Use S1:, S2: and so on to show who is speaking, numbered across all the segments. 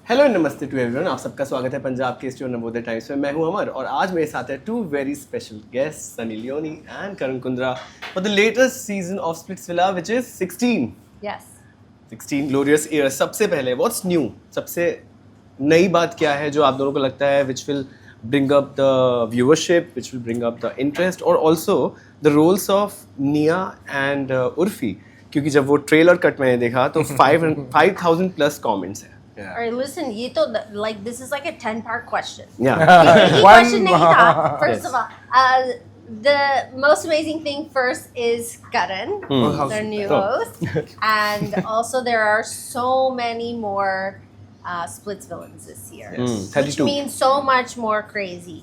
S1: Hello नमस्ते to everyone, आप सबका स्वागत है पंजाब के स्टूडियो नवोदय टाइम्स में। मैं हूं अमर और आज मेरे साथ है two very special guest Sunny Leone and Karan Kundra for the latest season of Splitsvilla which is 16
S2: Yes.
S1: 16 glorious years. सबसे पहले व्हाट्स न्यू, सबसे नई बात क्या है जो आप दोनों को लगता है which will bring up the viewership, which will bring up the interest और ऑल्सो द रोल्स ऑफ निया एंड उर्फी, क्योंकि जब वो ट्रेलर कट मैंने देखा तो 5,000 प्लस कमेंट्स हैं।
S2: All right, listen, ये तो like this is like a 10-part question.
S1: Yeah.
S2: एक ही question नहीं था. First of all, the most amazing thing first is Karan, their new host, and also there are so many more Splits villains this year, which
S1: 32.
S2: means so much more crazy.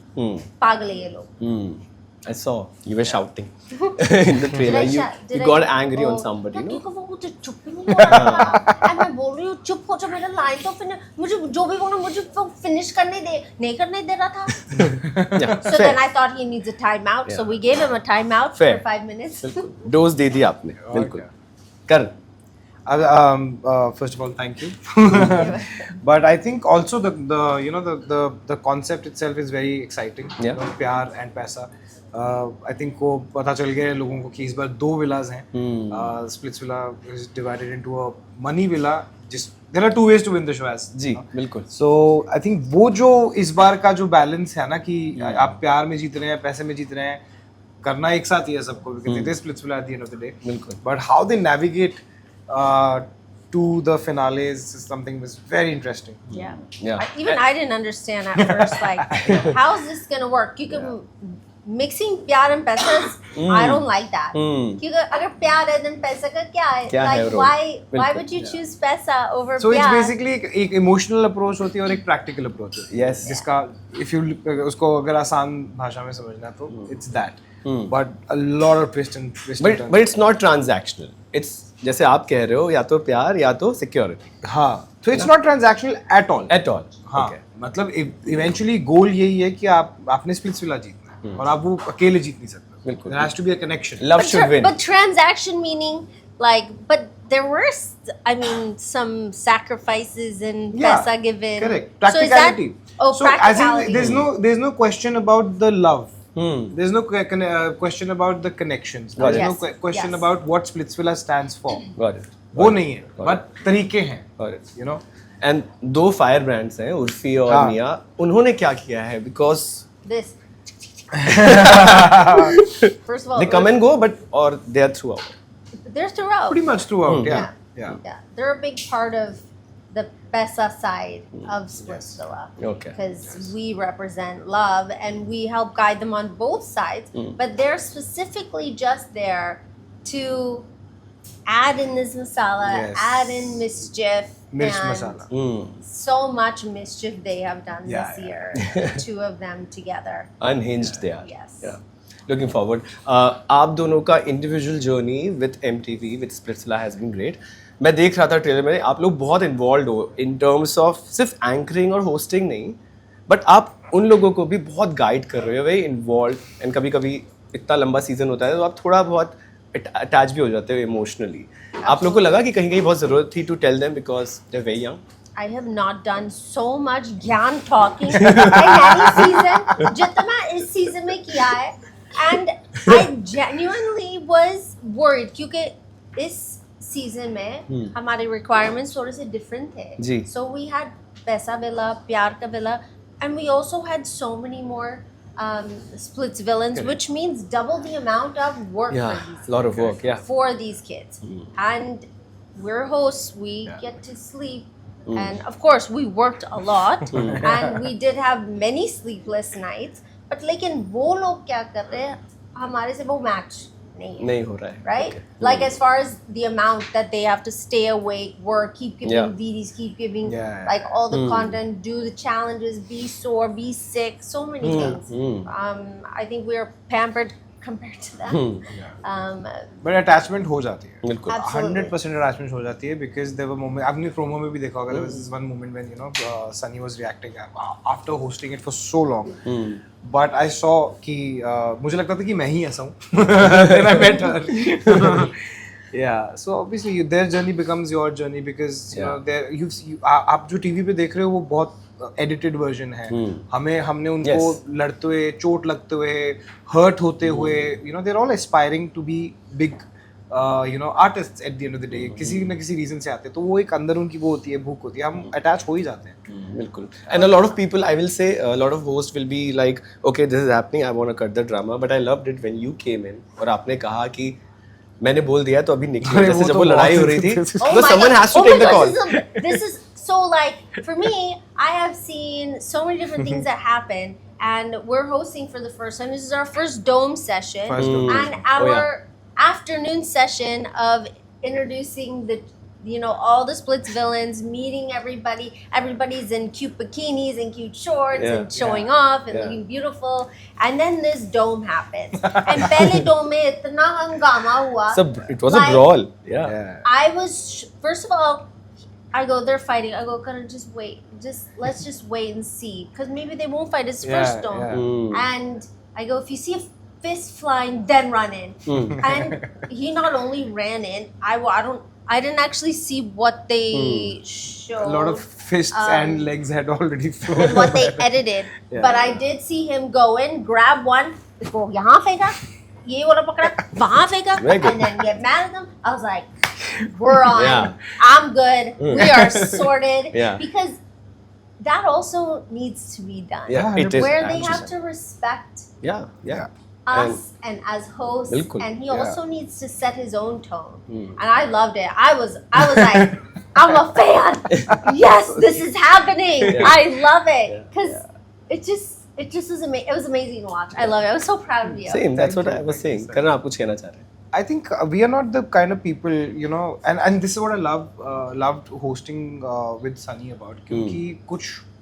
S2: पागल है ये लोग.
S1: I saw you were shouting in the trailer. You got angry on somebody, no?
S2: क्योंकि वो मुझे चुप ही नहीं हो रहा था. And मैं बोल रही हूँ चुप हो जा, मेरा लाइन तो फिनिश, मुझे जो भी बोलो मुझे वो फिनिश करने दे, नहीं करने दे रहा था.
S1: Yeah,
S2: So then I thought he needs a timeout. So we gave him a timeout
S1: Fair.
S2: for 5 minutes.
S1: Dose दे दी आपने, बिल्कुल. कर.
S3: First of all, thank you. But I think also the concept itself is very exciting.
S1: Yeah.
S3: You know, प्यार and पैसा. I think को पता चल गया है लोगों को कि इस बार 2 villas हैं. Splits villa is divided into a money villa. There are 2 ways to win the show as.
S1: जी, बिल्कुल.
S3: So I think वो जो इस बार का जो balance है ना कि आप प्यार में जीत रहे हैं, पैसे में जीत रहे हैं, करना एक साथ ही है सबको, because it is Splits villa at the end of the day.
S1: बिल्कुल.
S3: But how they navigate to the finales is something was very interesting.
S2: Yeah.
S1: Yeah.
S2: Even I didn't understand at first, like, how is this gonna work? You can mixing प्यार and पैसा. I don't like that. क्योंकि अगर प्यार है then पैसा का क्या है?
S1: क्या है
S2: Like
S1: role?
S2: why would you choose पैसा over
S3: So it's
S2: प्यार?
S3: basically एक emotional approach होती है और एक practical approach होती है.
S1: Yes.
S3: जिसका if you उसको अगर आसान भाषा में समझना तो it's that. But a lot of twist and turns.
S1: But it's not transactional. It's जैसे आप कह रहे हो, या तो प्यार या तो सिक्योरिटी.
S3: हाँ. So it's not transactional at all.
S1: At all.
S3: हाँ.
S1: Okay.
S3: मतलब eventually goal यही है कि आपने स्प्लिट्स विला जीतना है और आप वो अकेले जीत नहीं सकते.
S1: बिल्कुल.
S3: There has to be a connection.
S1: Love
S2: But
S1: should win.
S2: But transaction meaning like, but there were, I mean, some sacrifices and
S3: Yeah,
S2: paisa given.
S3: correct.
S2: So is that,
S3: Practicality.
S2: oh,
S3: So as
S2: practicality.
S3: in there's no question about the love. There's no question about the connections. There's no
S2: Yes,
S3: question
S2: yes.
S3: about what Splitsvilla stands for.
S1: Got it.
S3: वो नहीं है, but तरीके हैं.
S1: Got it.
S3: You know.
S1: And 2 fire brands हैं, उर्फी और
S3: हाँ.
S1: निया. उन्होंने क्या किया है? Because
S2: This. First of all,
S1: they come and go, but or they are throughout.
S2: they're throughout.
S3: Pretty much throughout. Yeah.
S2: Yeah. They're a big part of the pesa side of Splitsvilla.
S1: Okay.
S2: Because we represent love and we help guide them on both sides. But they're specifically just there to add in this masala,
S3: Yes.
S2: add in mischief.
S3: Mirch
S2: and
S3: masala.
S2: So much mischief they have done
S3: Yeah,
S2: this year. The 2 of them together.
S1: Unhinged they are.
S2: Yes.
S1: Yeah. Looking forward. आप दोनों का individual journey with MTV, with Splitsvilla has been great. मैं देख रहा था trailer में, आप लोग बहुत इन्वॉल्व हो इन टर्म्स ऑफ सिर्फ एंकरिंग और होस्टिंग नहीं, बट आप उन लोगों को भी बहुत गाइड कर रहे हो, वेरी इन्वॉल्व. एंड कभी कभी इतना लंबा सीजन होता है तो आप थोड़ा बहुत अटैच भी हो जाते हो इमोशनली. आप लोगों को लगा कि कहीं कहीं बहुत ज़रूरत थी to tell them because they are very young?
S2: I have not done so much ज्ञान talking in any season जितना इस season में किया है, and I genuinely was worried क्योंकि इस season में हमारे requirements थोड़े से different थे.
S1: जी.
S2: So we had पैसा villa, प्यार का villa, and we also had so many more splits villains, which means double the amount of work for
S1: Yeah,
S2: these
S1: lot of work. Yeah.
S2: for these kids. And we're hosts, we get to sleep. And of course, we worked a lot and we did have many sleepless nights. But लेकिन वो लोग क्या कर रहे हैं, हमारे से वो match नहीं
S1: हो रहा है.
S2: right?
S1: Okay.
S2: Like as far as the amount that they have to stay awake, work, keep giving
S1: Yeah.
S2: VDs, keep giving
S3: Yeah.
S2: like all the content, do the challenges, be sore, be sick, so many things. I think we're pampered compared to them.
S3: But attachment हो जाती है.
S1: बिल्कुल.
S2: Absolutely.
S3: 100% attachment हो जाती है because there were moments. आपने promo में भी देखा होगा. There was this one moment when Sunny was reacting after hosting it for so long. But I saw कि मुझे लगता था कि मैं ही ऐसा हूँ. Then I met her. Yeah, so obviously their journey becomes your journey because you know आप जो टीवी पे देख रहे हो वो बहुत एडिटेड वर्जन है. हमने उनको लड़ते हुए, चोट लगते हुए, हर्ट होते हुए, you know they're all aspiring to be big you know artists at the end of the day. किसी न किसी रीजन से आते हैं, तो वो एक अंदर उनकी वो होती है, भूख होती है, हम अटैच हो ही जाते हैं.
S1: बिल्कुल. And a lot of people, I will say, a lot of hosts will be like, okay, this is happening, I want to cut the drama, but I loved it when you came in और आपने कहा कि मैंने बोल दिया तो अभी निकलो, जैसे जब वो लड़ाई हो रही थी, because someone has to take the call.
S2: This is so like, for me, I have seen so many different things that happen, and we're hosting for the first time. This is our first Dome session, and our afternoon session of introducing the, you know, all the Splits villains, meeting everybody. Everybody's in cute bikinis and cute shorts and showing off and looking beautiful. And then this Dome happens. And pehle Dome mein itna hangama hua.
S1: It was a brawl. Yeah.
S2: I was, first of all, I go, they're fighting. I go, Karan, just wait. Let's just wait and see. Because maybe they won't fight. It's first Dome. And I go, if you see a fist flying, then run in. And he not only ran in, I didn't actually see what they showed.
S3: A lot of fists and legs had already flown.
S2: And what they edited. But I did see him go in, grab one, go, yahan feka, ye wala pakda, wahan feka, and then get mad at them. I was like, we're on. I'm good. We are sorted. Because that also needs to be done.
S1: Yeah, it is.
S2: Where they have to respect us and as hosts, and he also needs to set his own tone. And I loved it. I was like, I'm a fan. Yes, this is happening. I love it because it just was amazing. It was amazing to watch. I love it. I was so proud of you.
S1: Same. That's what I was saying. Karan, आप कुछ कहना चाह रहे हैं?
S3: I think we are not the kind of people, you know, and this is what I loved hosting with Sunny about, क्योंकि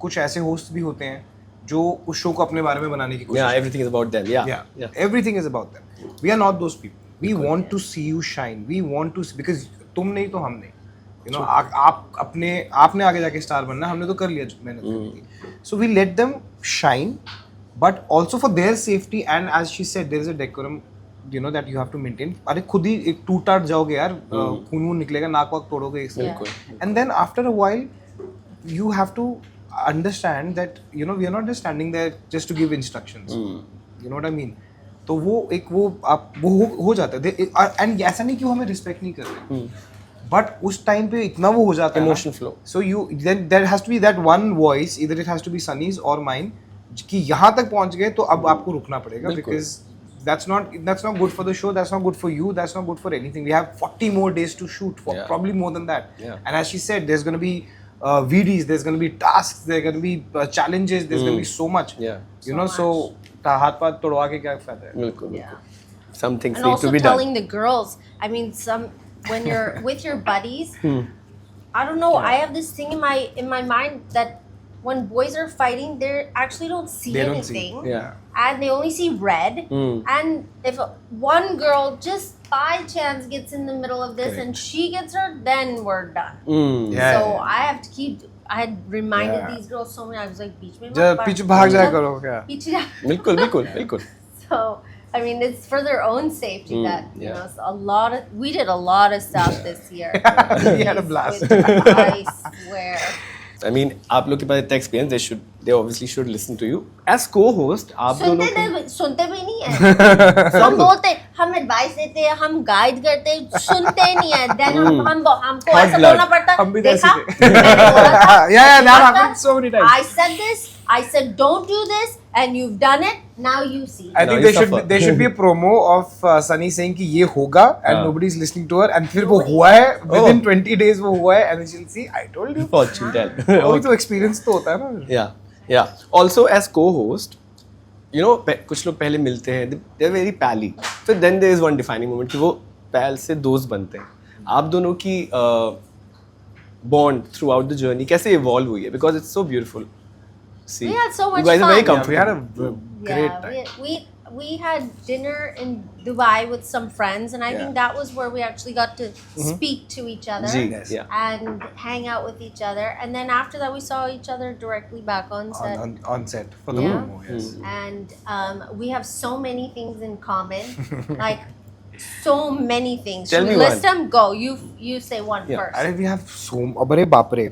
S3: कुछ ऐसे hosts भी होते हैं जो उस शो को अपने बारे में बनाने की कोशिश.
S1: Yeah, everything is about them. Yeah.
S3: Everything is about them. We are not those people. We want to see you shine. We want to see, because तुम नहीं तो हम नहीं. You know, आपने आगे जाके स्टार बनना, हमने तो कर लिया मेहनत करके. So we let them shine, but also for their safety, and as she said, there is a decorum, you know, that you have to maintain. अरे खुद ही एक टूट-टाट जाओगे यार, खून निकलेगा, नाक वाक तोड़ोगे इससे. And then after a while, you have to understand that, you know, we are not just standing there just to give instructions. You know what I mean? तो वो हो जाता है. And ऐसा नहीं कि वो हमें respect नहीं कर रहे. But उस टाइम पे इतना वो हो जाता है.
S1: Emotion flow.
S3: So then there has to be that one voice, either it has to be Sunny's or mine, कि यहाँ तक पहुँच गए तो अब आपको रुकना पड़ेगा, because that's not good for the show, that's not good for you, that's not good for anything. We have 40 more days to shoot, probably more than that. And as she said, there's going to be VDs, there's going to be tasks, there's going to be challenges, there's going to be so much. You know, so हाथ path तोड़वा के क्या फायदा है?
S1: बिल्कुल. Some things
S2: and
S1: need
S2: also
S1: to be done.
S2: telling the girls, I mean, when you're with your buddies, I don't know, I have this thing in my mind that when boys are fighting, they actually don't see anything. And they only see red. And if one girl just by chance gets in the middle of this and she gets hurt, then we're done. So I have to keep. I had reminded these girls so many. I was like,
S3: पीछे भाग जाया करो क्या?
S1: बिल्कुल.
S2: So I mean, it's for their own safety that you know. We did a lot of stuff this year.
S3: We had a blast.
S2: I swear.
S1: I mean, आप लोग के पास इतना experience, they obviously should listen to you. As co-host, आप दोनों को
S2: सुनते भी नहीं है. हम बोलते, हम advice देते हैं, हम guide करते हैं, सुनते नहीं है. Then हमको ऐसा बोलना पड़ता है. देखा? मैंने बोला था.
S3: Yeah, that happened so many times.
S2: I said this. I said don't do this, and you've done it. Now you see.
S3: I think there should be a promo of Sunny saying कि ये होगा, and nobody's listening to her, and फिर वो हुआ है, within 20 days वो हुआ है, and then she'll see, I told you.
S1: Fortune tell.
S3: वही तो experience तो होता है ना.
S1: Yeah. Also as co-host, you know, कुछ लोग पहले मिलते हैं, they're very pally. So then there is one defining moment कि वो pal से दोस्त बनते हैं. आप दोनों की bond throughout the journey कैसे evolve हुई है? Because it's so beautiful. See,
S2: we had so much
S1: you guys
S2: fun.
S1: are very comfortable.
S3: We had a great time.
S2: We had dinner in Dubai with some friends, and I think that was where we actually got to speak to each other and hang out with each other. And then after that, we saw each other directly back on set.
S3: On set for the promo, yes.
S2: And we have so many things in common, like so many things.
S1: Tell
S2: Should
S1: me
S2: we list
S1: one.
S2: them? Go. You say one
S1: Yeah.
S2: first.
S3: अरे we have so अरे बाप रे,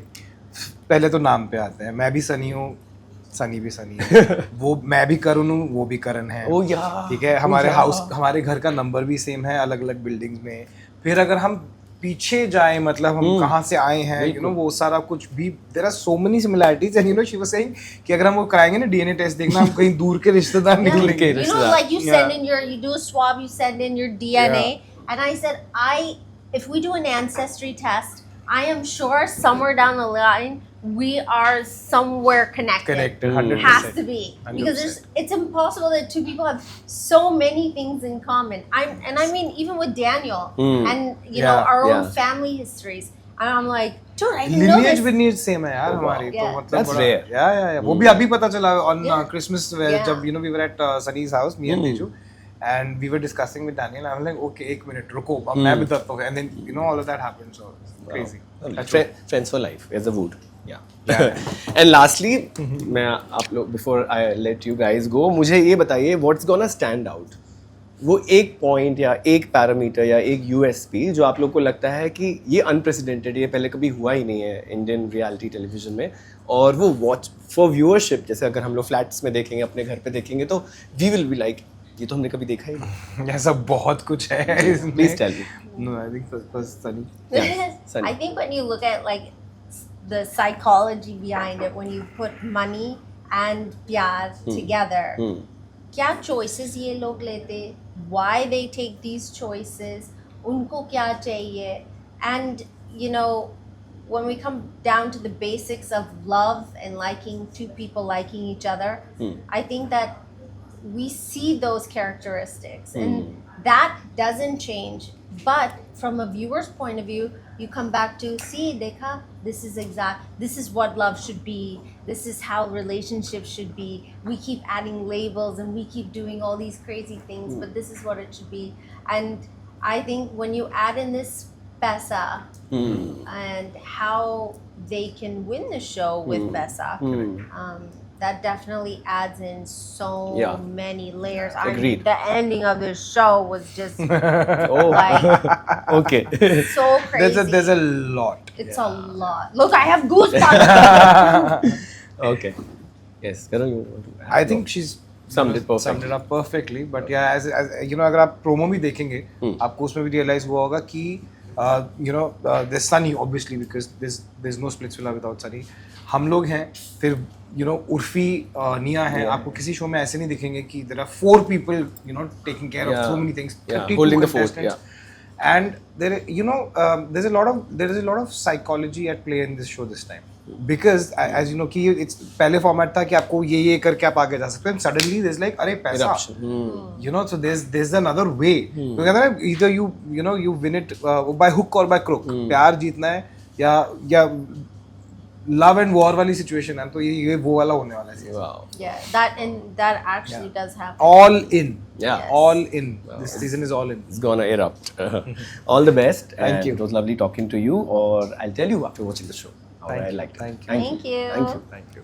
S3: पहले तो नाम पे आते हैं. मैं भी सनी हूँ, सनी भी सनी है. वो मैं भी करण हूँ, वो भी करण है.
S1: Oh yeah.
S3: ठीक है. हमारे हाउस, हमारे घर का नंबर भी सेम है, अलग अलग बिल्डिंग्स में. फिर अगर हम पीछे जाए, मतलब हम कहाँ से आए हैं, यू नो, वो सारा कुछ भी, there are so many similarities. And you know she was saying कि अगर हम वो कराएंगे ना डीएनए टेस्ट, देखना हम कहीं दूर के रिश्तेदार
S2: Yeah.
S3: निकलेंगे.
S2: You know, like you send in your, you do a swab, you send in your DNA, and I said, if we do an ancestry test, I am sure somewhere down the line we are somewhere connected.
S3: 100%.
S2: Has to be because
S3: 100%.
S2: it's impossible that two people have so many things in common. I mean even with Daniel and you know
S3: Yeah,
S2: our own
S1: yeah.
S2: family histories. And I'm like, dude, I didn't know
S3: lineage
S2: this.
S3: Lineage same है यार
S1: Oh, wow.
S3: हमारी. तो
S2: Yeah.
S3: मतलब
S1: That's
S3: बड़ा,
S1: rare.
S3: या वो भी अभी पता चला ऑन
S2: Yeah.
S3: Christmas,
S2: Yeah.
S3: जब you know we were at Sunny's house, me and Teju, and we were discussing with Daniel. I was like, okay एक मिनट रुको, अब मैं भी बताता हूं. And then you know all of that happened. So crazy.
S1: Friends for life as a wood. Yeah. And lastly, मैं आप लोग, before I let you guys go, मुझे ये बताइए what's gonna stand out. वो एक पॉइंट या एक पैरामीटर या एक यूएसपी जो आप लोग को लगता है कि ये अनप्रेसिडेंटेड, ये पहले कभी हुआ ही नहीं है इंडियन रियलिटी टेलीविजन में, और वो वॉच फॉर व्यूअरशिप, जैसे अगर हम लोग फ्लैट्स में देखेंगे, अपने घर पे देखेंगे, तो वी विल बी लाइक, ये तो हमने कभी देखा ही नहीं.
S3: ऐसा बहुत कुछ है इसमें.
S1: Please tell me.
S3: No, I think first Sunny.
S2: I think when you look at like the psychology behind it, when you put money and pyar together, क्या choices ये लोग लेते, why they take these choices, उनको क्या चाहिए, and you know when we come down to the basics of love and liking, two people liking each other, I think that we see those characteristics and that doesn't change. But from a viewer's point of view, you come back to, see, dekha, this is what love should be, this is how relationships should be. We keep adding labels and we keep doing all these crazy things, but this is what it should be. And I think when you add in this Pesa and how they can win the show with Pesa, that definitely adds in so
S1: Yeah.
S2: many layers. I mean,
S1: Agreed.
S2: the ending of this show was just
S1: Oh,
S2: like
S1: okay.
S2: so crazy.
S3: There's a lot.
S2: It's a lot. Look, I have goosebumps.
S1: Okay. Yes, Karan, you want to add?
S3: I think she's
S1: Summed it perfectly.
S3: Summed it up perfectly. But yeah, as you know, अगर आप promo भी देखेंगे, आपको उसमें भी realise हुआ होगा कि you know, there's Sunny obviously because there's no Splitsvilla without Sunny. हम लोग हैं, फिर you know उर्फी, निया है. आपको किसी शो में ऐसे नहीं दिखेंगे कि there are 4 people you know taking care of so many things.
S1: Yeah,
S3: 32
S1: holding the fort.
S3: contestants. And there, you know, there is a lot of psychology at play in this show this time. Because as you know कि it's पहले format था कि आपको ये करके आप आगे जा सकते हैं. Suddenly there's like अरे पैसा, you know, so there's another way. तो कहते हैं ना, either you know you win it by hook or by crook. प्यार जीतना है या लव एंड वॉर वाली सिचुएशन है, तो ये वो वाला होने वाला है.
S1: Wow.
S2: Yeah, that actually does happen.
S3: All in.
S1: Yeah.
S3: All in. This season is all in.
S1: It's gonna erupt. All the best.
S3: Thank
S1: and
S3: you.
S1: It was lovely talking to you. Or I'll tell you after watching the show how I liked it.
S3: Thank you.
S2: Thank you.
S1: Thank you.
S3: Thank you.